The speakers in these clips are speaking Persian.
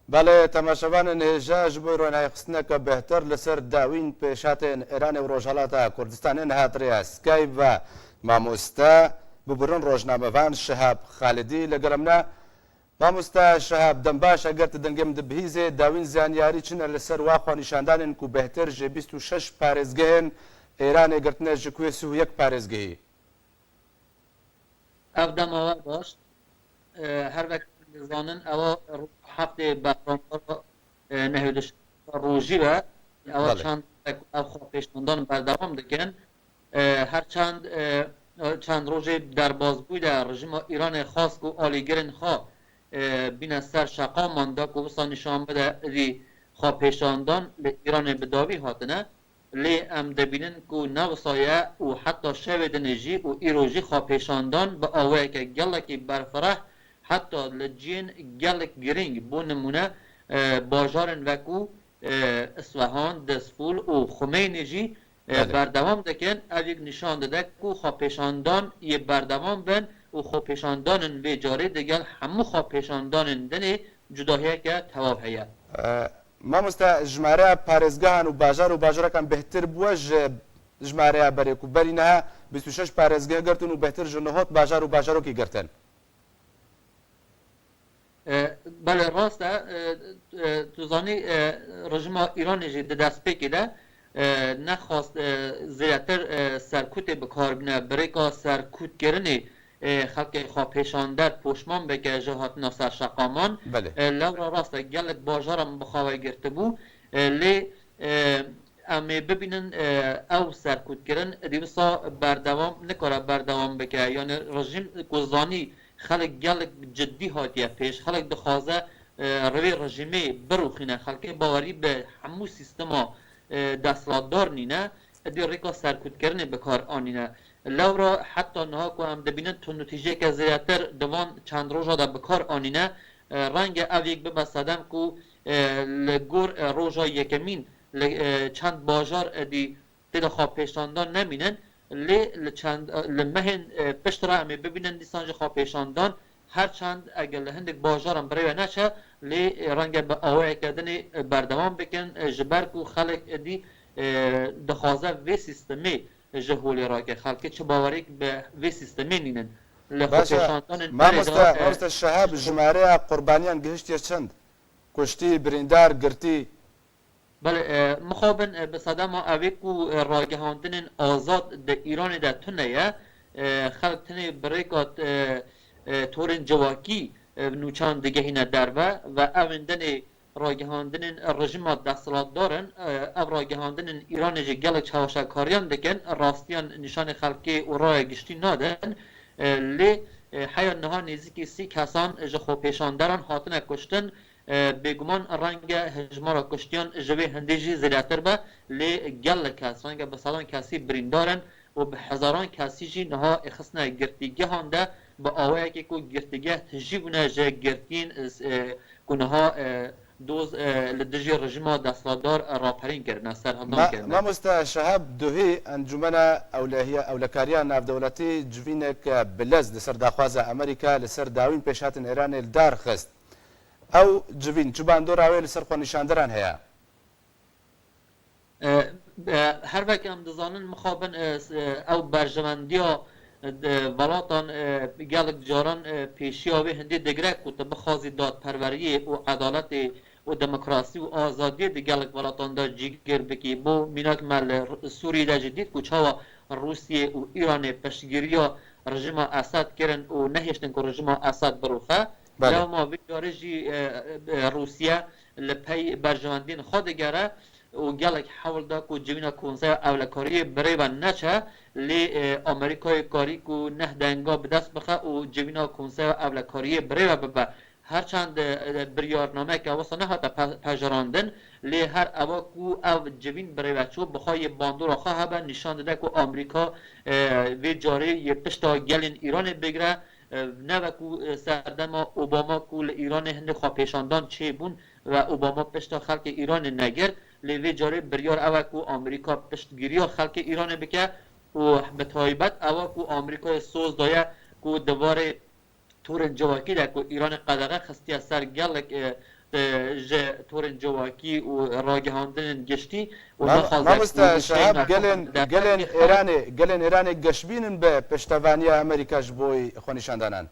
بله تماشاوان نهجاج بۆی ڕۆنایخستنەکە بهتر لەسەر داوین پێشاتێن ئێرانی و ڕۆژهەڵاتە کوردستانێن هاترەیە سکایپ بە مامۆستا ببورن ڕۆژنامەوان شەهاب خالدی لەگەڵمنا. مامۆستا شەهاب دەم باش ئەگەرتە دەنگێم دەبهیزێ داوین زانیاری چنە لەسەر واخوا نیشاندانن و بهتر ژێ 26 پارێزگەهێن ئێرانێ گرتنە ژ کوێ 31 پارێزگەهی. ئەو دەمەوە باش هەر وەک زانن ئەوە هەفتێ بەڕۆژ نەهێدش ڕۆژیوە ئەوە چەند ئەو خۆپێشاندان بەردەوام دەکەن هەرچەند چەند ڕۆژێ دەربازبوویدا ڕژیمە ئیرانی خاست و ئالیگرن خوا بینە سەر شەقاماندا و وسا نیشان بدە ری خۆپێشاندان لە ئیرانی بەداوی هاتنە لێ ئەم دەبینن و نەوسایە و حتا شەوێ دنێژی و ئیرۆژی خۆپێشاندان بە ئەوەیەکە گەڵێکی بەرفرەح حتی لجین گلک گرینگ بو نمونه باجارن وکو اصفهان دسفول و خمینی جی بردوام دکن اویگ نشان داده که خواپیشاندان یه بردوام بن و خواپیشاندانن به جاره دیگل همو خواپیشاندانن دنی جداهیه که تواب هیه مامۆستا ژمارە پارێزگاهان و باژارەکان بهتر بووە ژمارەیە بەرێک و بەرینەها 26 پارێزگە گرتن و بهتر ژنەهۆت باژار و باژارۆکی گرتن. بله راسته توزانی رژیم ایرانی جی دست پکیده نخواست زیادتر سرکوت بکار بینه بریکا سرکوت گرنی خلق خواه پیشاندر پوشمان بکه جهات ناصر شقامان لورا راسته گلت باجارم بخواه گرته بو لی اما ببینن او سرکوت گرن دیوسا بردوام نکاره بردوام بکه یعنی رژیم گزانی خلق گلک جدی هاتیه پیش خلق دخوازه روی رژیمه بروخینه خلق باوری به همو سیستما دستلاتدار نینه دی ریکا سرکوت کرنه بکار آنینه لورا حتی نها که هم دبینن تو نتیجه که زیادتر دوان چند روژا دا بکار آنینه رنگ اویک ببستدم که لگور روژا یکمین چند باجار دی تیدا خواب پیشاندان نمینن لمهن پشت را امی ببینن دیسانج خواه پیشاندان هر چند اگر لهندک باجارم برای نشه لی رنگ به آوه کردن بردوام بکن جبرک و خلق دی دخوازه وی سیستمی جهولی را که خلقی چه باوری به وی سیستمی نینن مامۆستا شەهاب ژمارەیە قوربانیان گەشتیە چەند کوشتی بریندار گرتی بله مخابن به صدام اویکو راگهاندن آزاد در ایران در تنه خلق تنه بریکات تورن جواکی نوچان دیگه هینه دربه و اوندن راگهاندن رژیمات دستلات دارن او راگهاندن ایران جه گلک چواشکاریان دکن راستیان نشان خلقی و رای گشتی نادن لی حیا نها نیزی 30 کسان جه خوپیشاندران هاتنه کشتن بگمان رنگ هجمارا کشتیان جوی هندیجی زیادتر با لی گل کس رنگ به صدان کسی بریندارن و به هزاران کسی جی نها اخصنه گرتیگه هانده با آوه که که گرتیگه تجیبونه جه گرتین کنها دوز لدجی رژیما دستلاتدار راپرین کرنه سرهندان کرنه. مامۆستا شەهاب دوهی ئەنجومەنە ئەولەکاریان ناودەوڵەتی جوینێک بلەز لەسەر داخوازە ئەمریکا لەسەر داوین پێشاتن ئێرانێ دارخست ئەو جوین چوباندۆراوێ لەسەر خۆنیشاندەران هەیە هەر وەک ئەم دەزانن مخابن ئەو بەرژەوەندیە وڵاتان گەلک جاران پێشیاوێ هەندێ دەگرێت و بخوازی دادپەروەریە و عەدالەتی و دموکراسی و آزادی دی گەلک وڵاتاندا جیگر بکی بۆ میناک مەل سووریەدا جی دیت و چاوە روسیە و ئیرانێ پشتگیریە رژیما ئەساد کردن و نەهێشتن که رژیما ئەساد بڕوخە لەما ویدارێژی روسیە لە پەی بەرژەوەندین خۆ دەگەرە و گلک حول دا کو جوینا کونسای اولکاری برای و نچه لی امریکای کاری کو نه دنگا به دست بخه و جوینا کونسای اولکاری برای و ببه هرچند بریارنامه که واسه نه حتی پجراندن لی هر اوا کو او جوین برای و چو بخوای باندور خواه به نشان داده که امریکا وی جاری یه پشتا گلین ایران بگره نه و کو سردم اوباما کو ایران هند خواه پیشاندان چه بون و اوباما پشتا خلق ایران نگر لیوی جاری بریار اوه کو آمریکا پشتگیری خلق ایران بکه و به تایبت اوه کو آمریکا سوز دایه کو دواره تورن جواکی ده کو ایران قدغه خستی از سر گلک جه تورن جواکی و راگهاندن گشتی و مامۆستا شەهاب گەلێن ئێرانێ گەشتبینن بە پشتەوانیە ئەمریکاش بۆی خۆنیشاندانان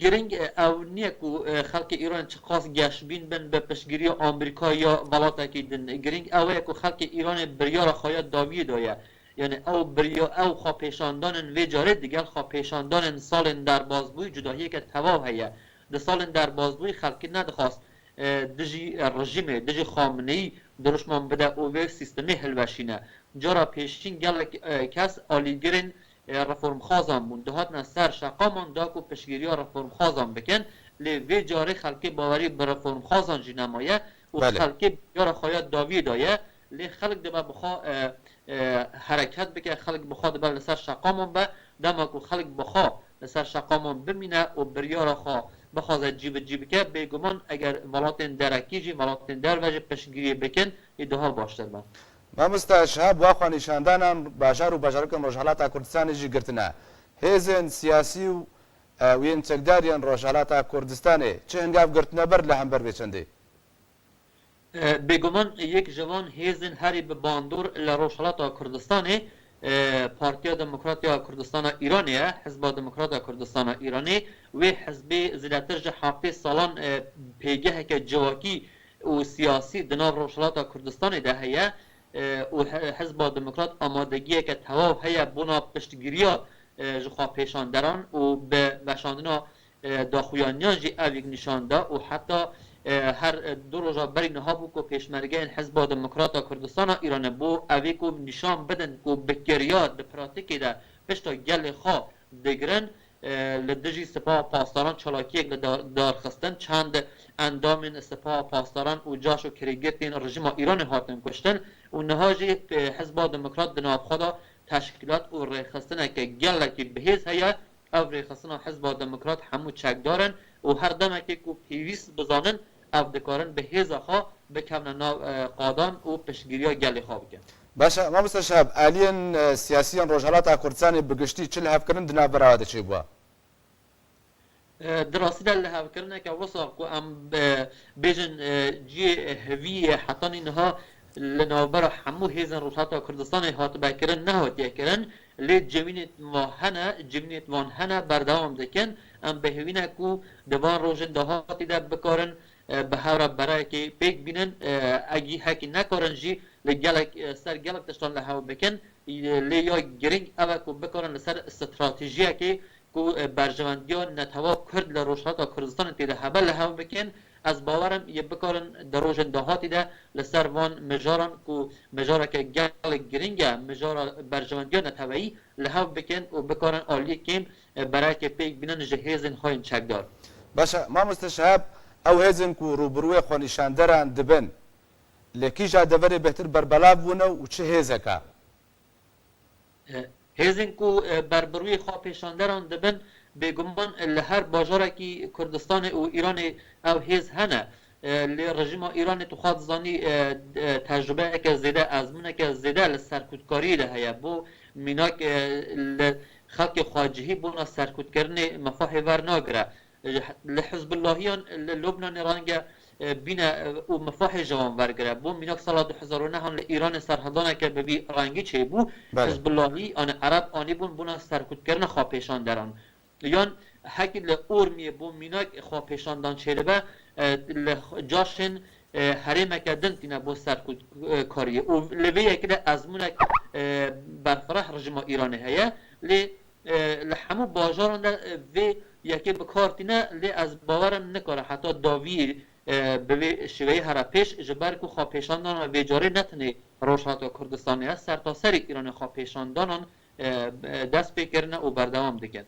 گرنگ او نیه کو خلق ایران چه خاص گشتبین بن به پشتگیری آمریکا یا ولاتی دن گرنگ اوه کو خلق ایران بریار خواهد داوی دایه یعنی او بریا او خواپیشاندان و جاره دیگر خواپیشاندان سال در بازبوی جداهی که تواو هیه ده سال در بازبوی خلقی ندخواست دجی رژیم دجی خامنه‌ای درشمان بده او سیستمی هلوشینه جارا پیشین گل کس آلیگرین رفرم خازان بون دهات نصر شقامان دا کو پشگیری ها رفرم خازان بکن لی وی جاره خلقی باوری بر رفرم خازان جی نمایه و خلقی یارا خواهد داوی دایه لی خلق دبا بخوا حرکت بکه خلق بخوا دبا لسر شقامان به دما کو خلق بخوا لسر شقامان بمینه و بریارا خوا بخواد جیب که بیگمان اگر ولاتن درکی جی ولاتن در وجه پشگیری بکن ایدها باشتر با مامۆستا شەهاب وا خۆنیشاندانان باژار و باژارەکەم ڕۆژهەڵاتا کوردستانێکی گرتنە هێزن سیاسی و وێن چەکداریان ڕۆژهەڵاتا کوردستانê چ هەنگاو گرتنە بەر لە هەمبەر بێچەندێ بێگومان یەک جوان هێزن هەری بە باندۆر لە ڕۆژهەڵاتا کوردستانê پارتیا دموکراتیا کوردستانا ایرانیه حزب دموکراتیا کوردستانا ایرانی و حزب زیاتر جه هفته سالان پیگه که جواکی و سیاسی دناو روشلاتا کوردستان ده هیا و حزب دموکرات آمادگیه که تواو هیا بنا پشتگیریا جخوا پیشاندران و به بشاندنا داخویانیان جی اویگ نشانده و حتی هر دو روزا بری نها بو کو پیشمرگه حزب دموکرات کردستان ایران بو اوی کو نشان بدن کو بکریات به پراتیکی ده پشتا گل خوا دگرن لدجی سپاه پاسداران چالاکی یک دارخستن چند اندام سپاه پاسداران و جاش و کریگتین رژیم ایران هاتن کشتن و نهاجی حزب دموکرات دناب خدا تشکیلات و ریخستن که گل کی بهیز هیا او ریخستن حزب دموکرات همو چک دارن و هر دم که کو پیویس بزانن او دکارن به هزخا بکمن قادان و پشگیریا گلی خواب کن باشه ما شهاب الین سیاسیان روجهلاتا کوردستان بگشتی چل هفکرین دنا براده چی بوا دراستی دل هفکرینه که وساق کو ام بیجن جی هوی حتی اینها لنوبر همو هیزن روجهلاتا کوردستان هات بکرن نه هات یکرن لی جوینت وان هنه بردوام دکن ام به هوینه کو دوان روزن دهاتی ده بکارن به هر برای که پیک بینن اگه هکی نکارن جی لگلک سر گلک تشتان لحاو بکن لی یا گرینگ اوه کو بکارن لسر استراتیجیه که کو برجواندیان نتوا کرد لروشهات کردستان تیده هبه لحاو بکن از باورم یه بکارن در روزن دهاتی ده لسر وان مجارن کو مجاره که گلک گرینگه مجاره برجواندیان نتوایی لحاو بکن و بکارن آلی کم برای که پیک بینن جهیزن خواهین چکدار باشه ما مستشهب او هزن کو روبروی خونیشاندران دبن لکیجا دوری بهتر بربلا بونه و چه هزکا هزن کو بربروی خواه پیشاندران دبن بگمان لهر باجاره کی کردستان و ایران او هز هنه لرژیم ایران تو خواهد زانی تجربه که زیده ازمونه که زیده لسرکودکاری ده هیا بو میناک خلق خواجهی بونا سرکود کرنه مفاهی ور ناگره لحزب اللهیان لبنان رانگه بینه او مفاهی جوان ورگره بو میناک سال 2009 هم ایران سرحدانه که ببی رانگی چه بو حزب اللهی آن عرب آنی بون بونا سرکود کرنه خواه پیشان دران یان حکی لورمی بو میناک خواه پیشان دان چه لبه جاشن حریم که دنتینه بو سرکود کاریه و لبه یکی ازمونه برفرح رژیم ایران هیا لحمو باجاران ده و یکی بکارتینه لی از باورم نکاره حتی داوی به شوی هر پیش جبر کو خواه پیشاندان و بیجاره نتنه روشهات کردستانی است سر تا سر ایران خواه پیشاندانان دست بکرنه و بردوام دکن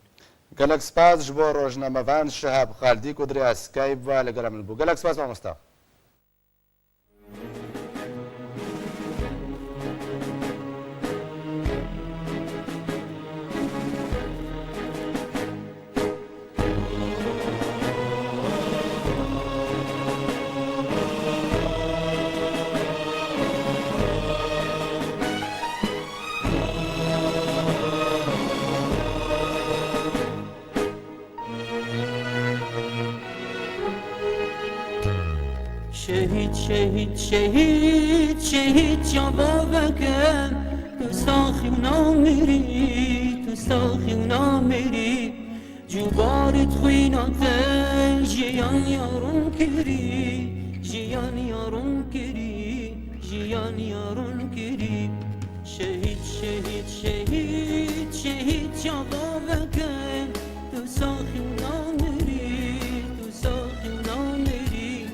گلک سپاس جبو روزنامه‌وان شهاب خالدی کدری اسکایب و لگرام بو گلک سپاس مامۆستا شهید شهید شهید شهید جوابکم تو ساخی و نامیری تو ساخی و نامیری جوبارت خوینات جیان یارون کری جیان یارون کری جیان یارون کری شهید شهید شهید شهید جوابکم تو ساخی و نامیری تو ساخی و نامیری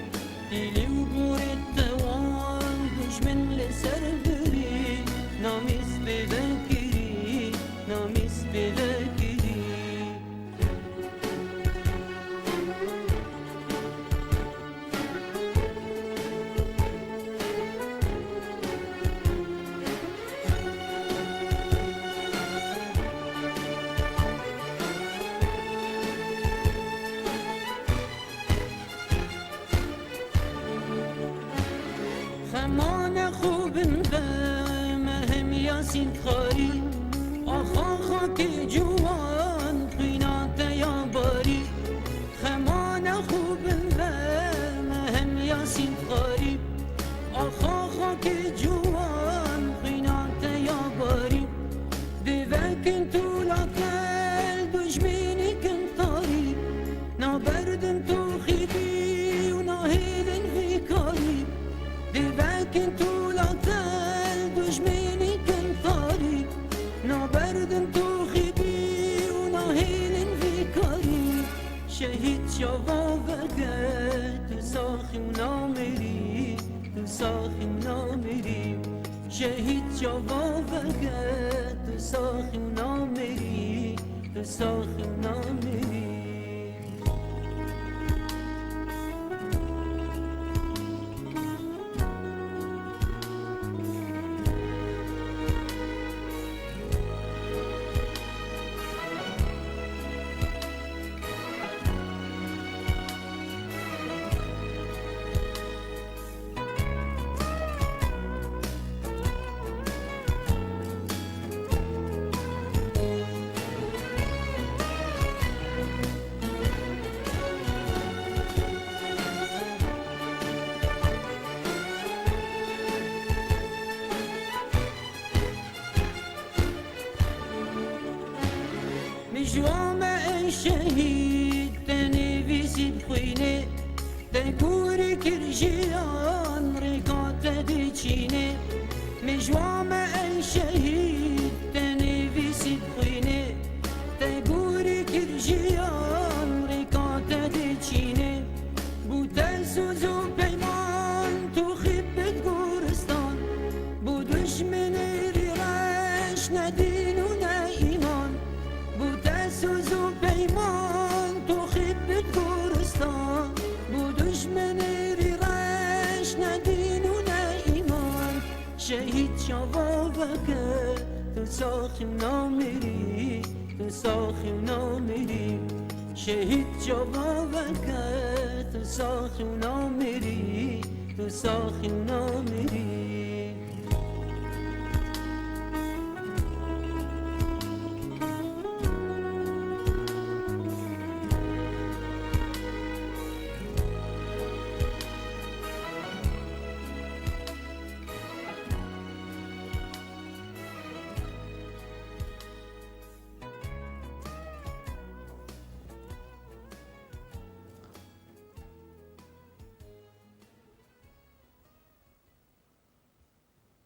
دیلی و گورت دوان دشمن لسر بری نامیس بذکری نامیس بذکری خمان خوبن و مهم یاسین خاری آخا خاک جوان قینات یا باری خمان خوبن و مهم یاسین خاری آخا خاک جوان قینات یا باری دوکن طولاتل دشمنی کن تاری نابردن تو خیبی و ناهیدن فی کاری دیوکن طولاتل دشمنی کن تاری نابردن تو خیبی و ناهیلن فی کاری شهید جوابکه تو ساخی و نامیری تو ساخی و نامیری شهید جوابکه تو ساخی و نامیری تو ساخی و نامیری مجوام ای شهید تنویسید خوینه تکوری کرجیان رکات دی چینه مجوام ای شهید تنویسید خوینه تکوری کرجیان رکات دی چینه بوده سوزو پیمان تو خیبت گورستان بو دشمن ریرش ندین و نه ایمان بوده سوزو پیمان تو خیبت گورستان بو دشمن ریرش ندین و نه ایمان شهید جوابکه تو ساخی و نامیری تو ساخی و نامیری شهید جوابکه تو ساخی و نامیری تو ساخی و نامیری